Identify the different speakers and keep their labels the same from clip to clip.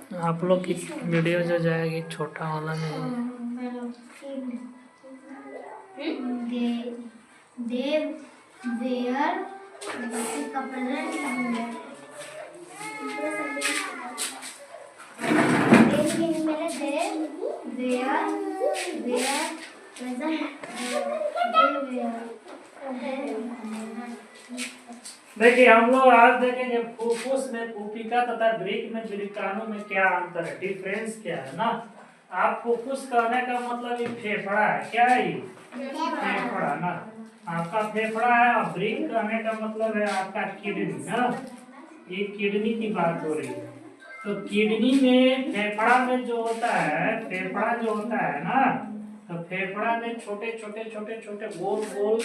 Speaker 1: आप लोग की वीडियो जो जाएगी छोटा वाला में देखिए हम लोग आज देखेंगे फुफ्फुस में पुपिका तथा वृक्क में वृक्काणु में क्या अंतर है, डिफरेंस क्या है ना। आप फुफ्फुस कहने का मतलब ये फेफड़ा है, क्या है ये फेफड़ा ना, आपका फेफड़ा है। और वृक्क कहने का मतलब है आपका किडनी ना, ये किडनी की बात हो रही है। तो किडनी में फेफड़ा में जो होता है, फेफड़ा जो होता है ना, तो फेफड़ा में छोटे छोटे छोटे छोटे गोल गोल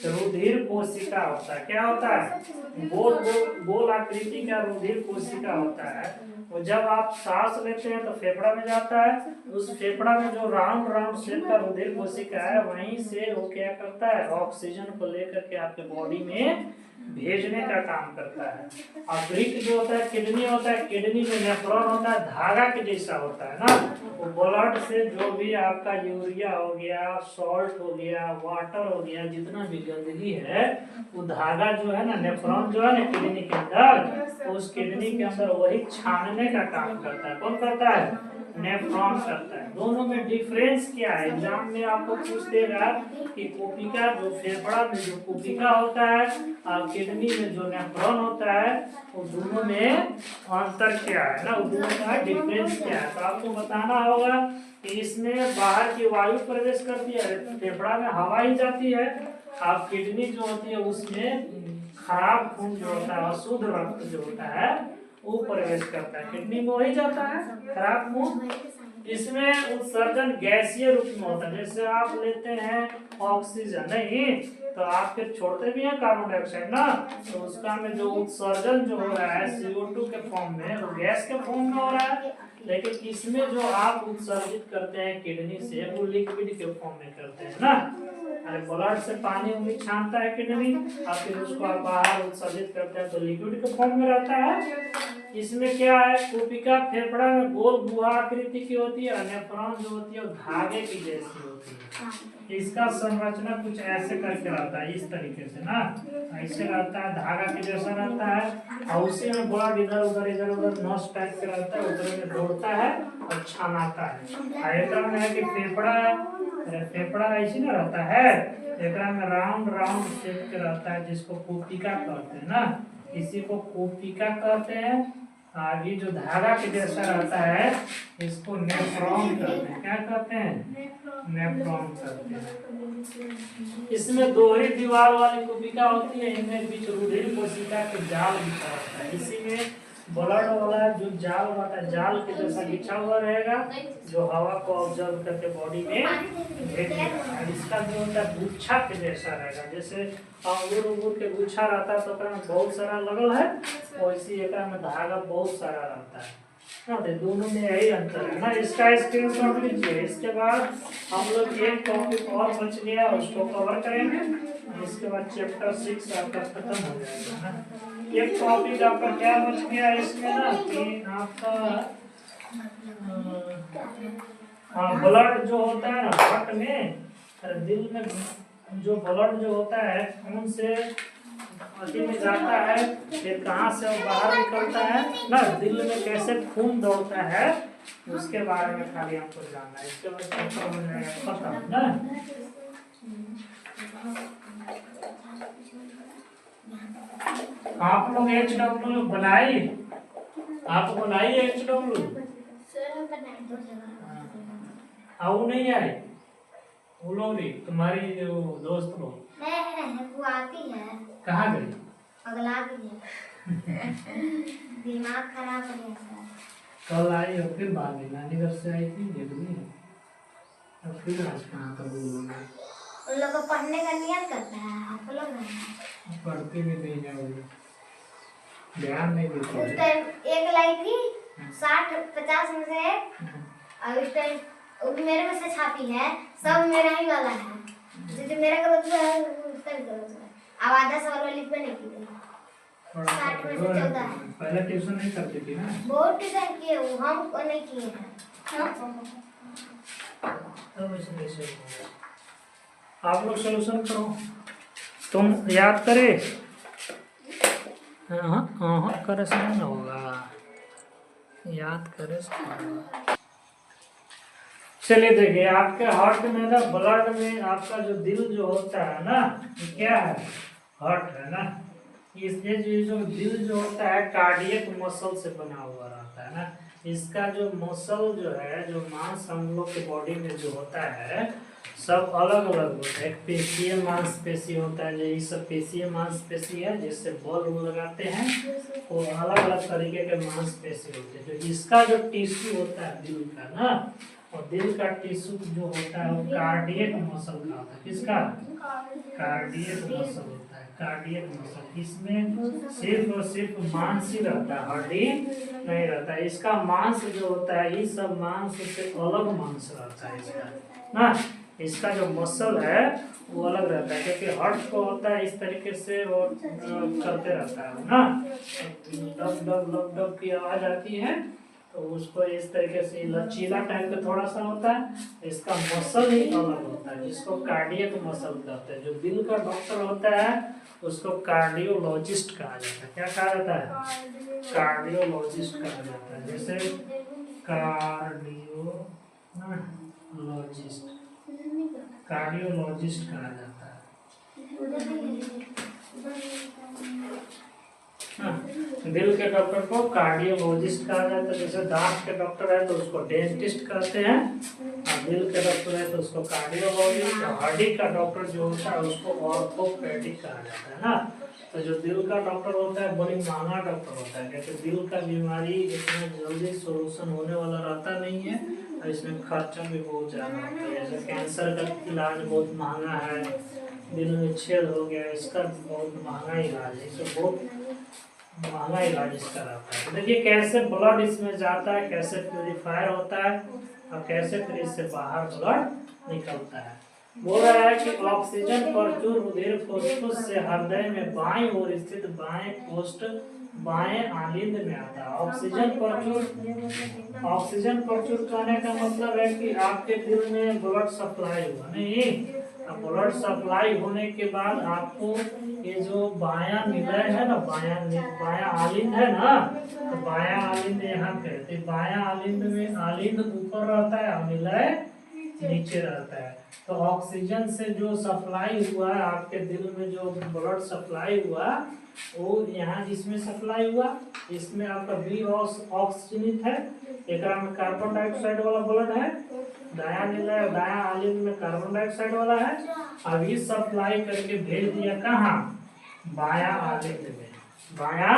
Speaker 1: रुधिर कोशिका होता है। क्या होता है? गोल गोल गोल आकृति का रुधिर कोशिका होता है। और जब आप सांस लेते हैं तो फेफड़ा में जाता है, उस फेफड़ा में जो राउंड राउंड शेप का रुधिर कोशिका है वहीं से वो क्या करता है, ऑक्सीजन को लेकर के आपके बॉडी में भेजने का काम करता है। और वृक्क जो होता है, किडनी होता है, किडनी में नेफ्रॉन होता है, धागा के जैसा होता है ना। वो ब्लड से जो भी आपका यूरिया हो गया, सॉल्ट हो गया, वाटर हो गया, जितना भी गंदगी है, वो धागा जो है ना, नेफ्रॉन जो है ना किडनी के अंदर, तो उस किडनी के अंदर वही छानने का काम करता है। कौन करता है? नेफ्रॉन करता है। दोनों में डिफरेंस क्या है? एग्जाम में आपको पूछ देगा कि कोशिका जो फेफड़ा में जो कोशिका होता है और किडनी में जो नेफ्रॉन होता है, वो दोनों में अंतर क्या है ना, वो दोनों का डिफरेंस क्या है। तो आपको बताना होगा कि इसमें बाहर की वायु प्रवेश करती है, फेफड़ा में हवा ही जाती है। और किडनी जो होती है उसमें खराब खून जो होता है, अशुद्ध रक्त जो होता है वो प्रवेश करता है, किडनी में वही जाता है खराब खून। इसमें उत्सर्जन गैसीय रूप में होता है, जैसे आप लेते हैं ऑक्सीजन, नहीं तो आप फिर छोड़ते भी हैं कार्बन डाइऑक्साइड ना, तो उसका में जो उत्सर्जन जो हो रहा है CO2 के फॉर्म में, वो गैस के फॉर्म में हो रहा है। लेकिन इसमें जो आप उत्सर्जित करते हैं किडनी से, वो लिक्विड के फॉर्म में करते हैं ना। अरे ब्लड से पानी उंगली छानता है किडनी, और फिर उसको आप बाहर उत्सर्जित करते हैं तो लिक्विड के फॉर्म में रहता है। इसमें क्या है, कोशिका फेफड़ा में गोल गुहा आकृति की होती है, नेफ्रॉन जो होती है वो धागे की जैसी होती है। इसका संरचना कुछ ऐसे करके रहता है, इस तरीके से ना, ऐसे रहता है, धागा के जैसा रहता है। और उसी में ब्लड इधर उधर नस टाइप के रहता है, उधर में दौड़ता है और छानाता है। एकरा में है कि फेफड़ा ऐसी ना रहता है, एकरा में राउंड राउंड शेप के रहता है, जिसको कोशिका कहते हैं ना, इसी को कोशिका कहते हैं। आगे जो धागा के जैसा रहता है इसको नेफ्रॉन कहते हैं। क्या कहते हैं? नेफ्रॉन कहते हैं। इसमें दोहरी दीवार वाली कोशिका होती है, इनमें बीच रुधिर कोशिका के जाल बिछा होता है। इसी में ब्लड वाला जो जाल होता है, जाल के जैसा बिछा हुआ रहेगा, जो हवा को ऑब्जर्व करके बॉडी में भेजेगा। इसका जो होता है गुच्छा के जैसा रहेगा, जैसे अंगूर के गुच्छा रहता है तो में बहुत सारा लगल है, वैसे एक में धागा बहुत सारा रहता है ना। तो दोनों में यही अंतर है ना। इसका स्क्रीनशॉट लीजिए। इसके बाद हम लोग एक टॉपिक और बच गया, उसको कवर करेंगे। इसके बाद चैप्टर 6 आपका खत्म हो जाएगा ना। एक टॉपिक आपका क्या बच गया इसमें ना, कि आपका ब्लड जो होता है ना हार्ट में, दिल में जो ब्लड जो होता है खून से में जाता है, फिर कहाँ से वो बाहर निकलता है ना, दिल में कैसे खून दौड़ता है, उसके बारे में खाली हमको जानना है। इसके बाद खत्म ना। आप लोग HW बनाई, आप बनाइए HW। वो नहीं आए वो लोग भी, तुम्हारी जो दोस्त लोग
Speaker 2: वो आती है।
Speaker 1: कहाँ गई?
Speaker 2: अगला गई है। दिमाग खराब हो गया।
Speaker 1: कल आई और फिर बाद में नानी घर से आई थी, ये भी और फिर आज कहाँ का बोलोगे?
Speaker 2: उन लोग को पढ़ने का नियत करता है, आप लोग
Speaker 1: पढ़ते भी नहीं जाओगे, ध्यान नहीं देते।
Speaker 2: उस टाइम एक लाई थी 60-50 में से और उस टाइम मेरे में से छापी है, सब मेरा ही वाला है। जैसे मेरा गलत हुआ है उसका भी गलत हुआ है। अब आधा सवाल लिख में नहीं की।
Speaker 1: थोड़ा
Speaker 2: 60 में से 14 है।
Speaker 1: पहले ट्यूशन नहीं करती थी ना?
Speaker 2: बहुत ट्यूशन किए वो, हम नहीं किए हैं।
Speaker 1: तब ऐसे कैसे होगा? आप लोग सोल्यूशन करो, तुम याद करे। हाँ हाँ करे से नहीं होगा, याद करे से होगा। चलिए देखिए, आपके हार्ट में ना, ब्लड में आपका जो दिल जो होता है ना, ये क्या है? हार्ट है ना। इसमें जो दिल जो होता है कार्डियक मसल से बना हुआ रहता है ना। इसका जो मसल जो है, जो मांस हम लोग के बॉडी में जो होता है सब अलग अलग होता है। एक पेशीय मांसपेशी होता है, जो ये सब पेशीय मांसपेशी है जिससे बल लगाते हैं, वो अलग अलग तरीके के मांसपेशी होते हैं। जो इसका जो टिश्यू होता है दिल का ना, और दिल का टिश्यू जो होता है वो कार्डियक मसल का होता है। किसका? कार्डियक मसल होता है, कार्डियक मसल। इसमें सिर्फ और सिर्फ मांस ही रहता है, हड्डी नहीं रहता है। इसका मांस जो होता है, ये सब मांस से अलग मांस रहता है इसका ना। इसका जो मसल है वो अलग रहता है, क्योंकि हार्ट को होता है इस तरीके से वो करते रहता है ना। डब डब डब डब की आवाज आती है, तो उसको इस तरीके से लचीला टाइप का थोड़ा सा होता है। इसका मसल ही अलग होता है, जिसको कार्डियक मसल कहते हैं। जो दिल का डॉक्टर होता है उसको कार्डियोलॉजिस्ट कहा जाता है। क्या कहा जाता है? कार्डियोलॉजिस्ट कहा जाता है। जैसे कार्डियोलॉजिस्ट कहा जाता है। दिल के डॉक्टर को कार्डियोलॉजिस्ट कहा जाता है। जैसे दांत के डॉक्टर है तो उसको डेंटिस्ट कहते हैं, और दिल के डॉक्टर है तो उसको कार्डियोलॉजिस्ट। हड्डी का डॉक्टर जो होता है उसको ऑर्थोपेडिक कहा जाता है ना। तो जो दिल का डॉक्टर होता है बड़ी महंगा डॉक्टर होता है, क्योंकि दिल का बीमारी इतना जल्दी सोल्यूशन होने वाला रहता नहीं है, और इसमें खर्चा भी बहुत ज़्यादा होता है। जैसे कैंसर का इलाज बहुत महंगा है, दिल में छेद हो गया, इसका बहुत महंगा इलाज है, इसमें बहुत महंगा इलाज इसका रहता है। देखिए कैसे ब्लड इसमें जाता है, कैसे प्यूरिफायर होता है, और कैसे फिर इससे बाहर ब्लड निकलता है। बोल रहा है कि ऑक्सीजन प्रचुर रुधिर फुसफुस से हृदय में बाईं ओर स्थित बाएं कोष्ठ बाएं आलिंद में आता है। ऑक्सीजन प्रचुर कहने का मतलब है कि आपके दिल में ब्लड सप्लाई हुआ नहीं, ब्लड सप्लाई होने के बाद आपको ये जो बायां निलय है ना, बायां आलिंद है ना, तो बायां आलिंद यहाँ पे, तो बायां आलिंद में आलिंद ऊपर रहता है और निलय नीचे रहता है। तो ऑक्सीजन से जो सप्लाई हुआ है आपके दिल में, जो ब्लड सप्लाई हुआ वो यहाँ इसमें सप्लाई हुआ, इसमें आपका बी ऑक्सीजनित है, एक में कार्बन डाइऑक्साइड वाला ब्लड है, दायां निलय दायां आलिंद में कार्बन डाइऑक्साइड वाला है। अब ये सप्लाई करके भेज दिया कहाँ? बायां आलिंद में, बायां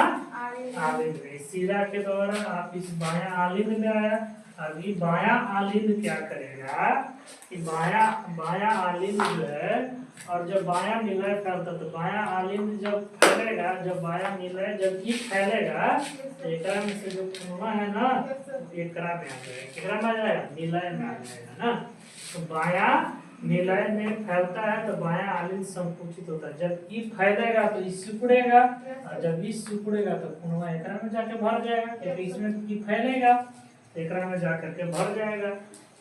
Speaker 1: आलिंद में सीरा के द्वारा आप इस बायां आलिंद में आया। अभी बायां आलिंद क्या करेगा कि बायां आलिंद जो है, और जब बायां निलय फैलता तो बायां आलिंद जब फैलेगा, जब बायां निलय जब ये फैलेगा तो एक में से जो खूना है ना एक में आ जाएगा, एकरा में आ जाएगा, निलय में आ जाएगा ना। तो बायां निलय में फैलता है तो बायां आलिंद संकुचित होता है। जब ये फैलेगा तो ये सिकुड़ेगा, और जब ये सिकुड़ेगा तो खूना एकरा में जाके भर जाएगा, क्योंकि इसमें ये फैलेगा एकरा में जाकर के भर जाएगा।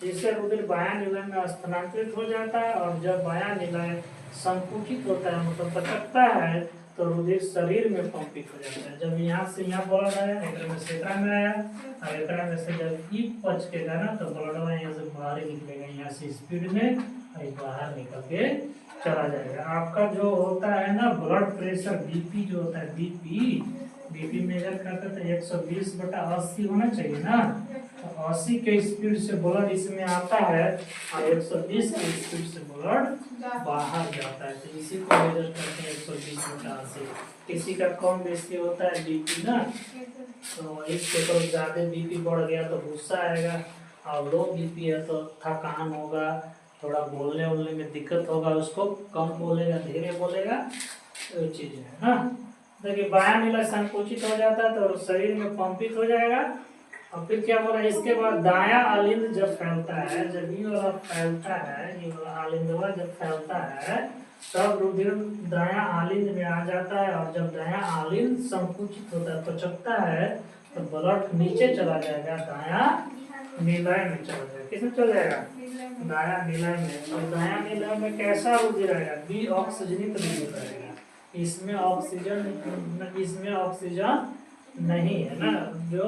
Speaker 1: इससे रुधिर बायां निलय में स्थानांतरित हो जाता है, और जब बायां निलय संकुचित होता है मतलब भटकता है तो रुधिर शरीर में पंपित हो जाता है। जब यहाँ से यहाँ ब्लड आया, एकरा में से एकरा में आया, और एकरा में से जब ई पचकेगा ना तो ब्लड यहाँ से बाहर निकलेगा, यहाँ से स्पीड में बाहर निकल के चला जाएगा। आपका जो होता है ना ब्लड प्रेशर, बीपी जो होता है, बीपी मेजर करते तो 120/80 होना चाहिए ना। तो 80 के स्पीड से ब्लड इसमें आता है और 120 के स्पीड से ब्लड बाहर जाता है, तो इसी को मेजर करते हैं 120/80। किसी का कम बेसी होता है बीपी ना, तो इससे तो ज़्यादा बीपी बढ़ गया तो गुस्सा आएगा, और लो बीपी है तो थकान होगा, थोड़ा बोलने वोलने में दिक्कत होगा, उसको कम बोलेगा, धीरे बोलेगा, वो चीज़ है ना। देखिए बायां निलय संकुचित हो जाता है तो शरीर में पंपित हो जाएगा। और फिर क्या बोला, इसके बाद दायां आलिंद जब फैलता है, जब ये वाला फैलता है, ये वाला आलिंदवा जब फैलता है तब रुधिर दायां आलिंद में आ जाता है, और जब दायां आलिंद संकुचित होता है, पचकता है, तो ब्लड नीचे चला जाएगा, दायां निलय में चला जाएगा। किसमें चला जाएगा? दायां निलय में। और दायां निलय में कैसा रुधिर रहेगा? बी ऑक्सीजनित रुधिर रहेगा। इसमें ऑक्सीजन नहीं है ना, जो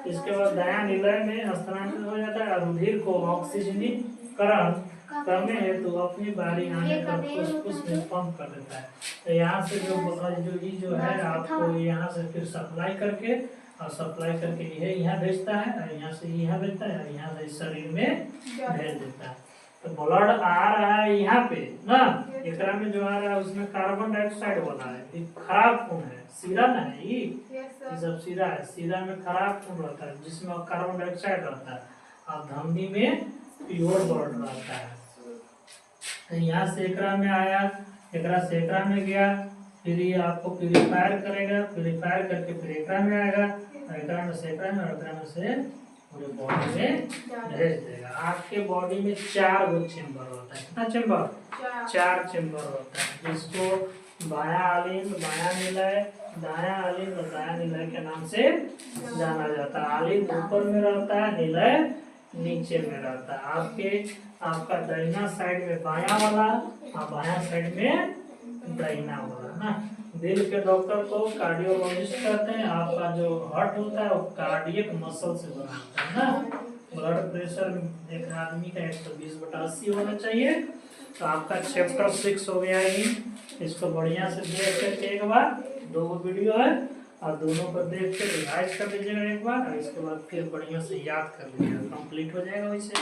Speaker 1: इसके बाद दायां निलय में स्थानांतरित हो जाता है, और रुधिर को ऑक्सीजनीकरण करने हेतु अपनी बारी आने पर फुसफुस में पंप कर देता है। तो यहाँ से जो है आपको यहाँ से फिर सप्लाई करके ये यहाँ भेजता है, और यहाँ से यहाँ भेजता है, और यहाँ से शरीर में भेज देता है। तो ब्लड आ रहा है यहाँ पे ना, एकरा में जो आ रहा है उसमें कार्बन डाइऑक्साइड बना है, ये खराब खून है, सीरा ना है ये सब सीरा है। सीरा में खराब खून रहता है जिसमें कार्बन डाइऑक्साइड रहता है, और धमनी में प्योर ब्लड रहता है। तो यहाँ से एकरा में आया, एकरा से एकरा में गया, फिर ये आपको प्यूरिफायर करेगा, प्यूरिफायर करके फिर एकरा में आएगा, और एकरा में से एकरा में, और एकरा में से पूरे बॉडी में भेज देगा। आपके बॉडी में 4 गो चेम्बर होता है। कितना चेम्बर? 4 चेम्बर होता है, जिसको बायां आलिंद, बायां निलय, दायां आलिंद और दायां निलय के नाम से जाना जाता है। आलिंद ऊपर में रहता है, निलय नीचे में रहता है। आपका दाहिना साइड में बायां वाला, और बायां साइड में दाहिना वाला ना। दिल के डॉक्टर को कार्डियोलॉजिस्ट कहते हैं। आपका जो हार्ट होता है वो कार्डियक मसल से बना होता है ना। ब्लड प्रेशर एक आदमी का 120/80 होना चाहिए। तो आपका चैप्टर 6 हो गया ही। इसको बढ़िया से देख करके एक बार, 2 वीडियो है, और दोनों को देख के रिवाइज कर लीजिएगा एक बार, और इसके बाद फिर बढ़िया से याद कर लीजिएगा, कंप्लीट हो जाएगा वैसे।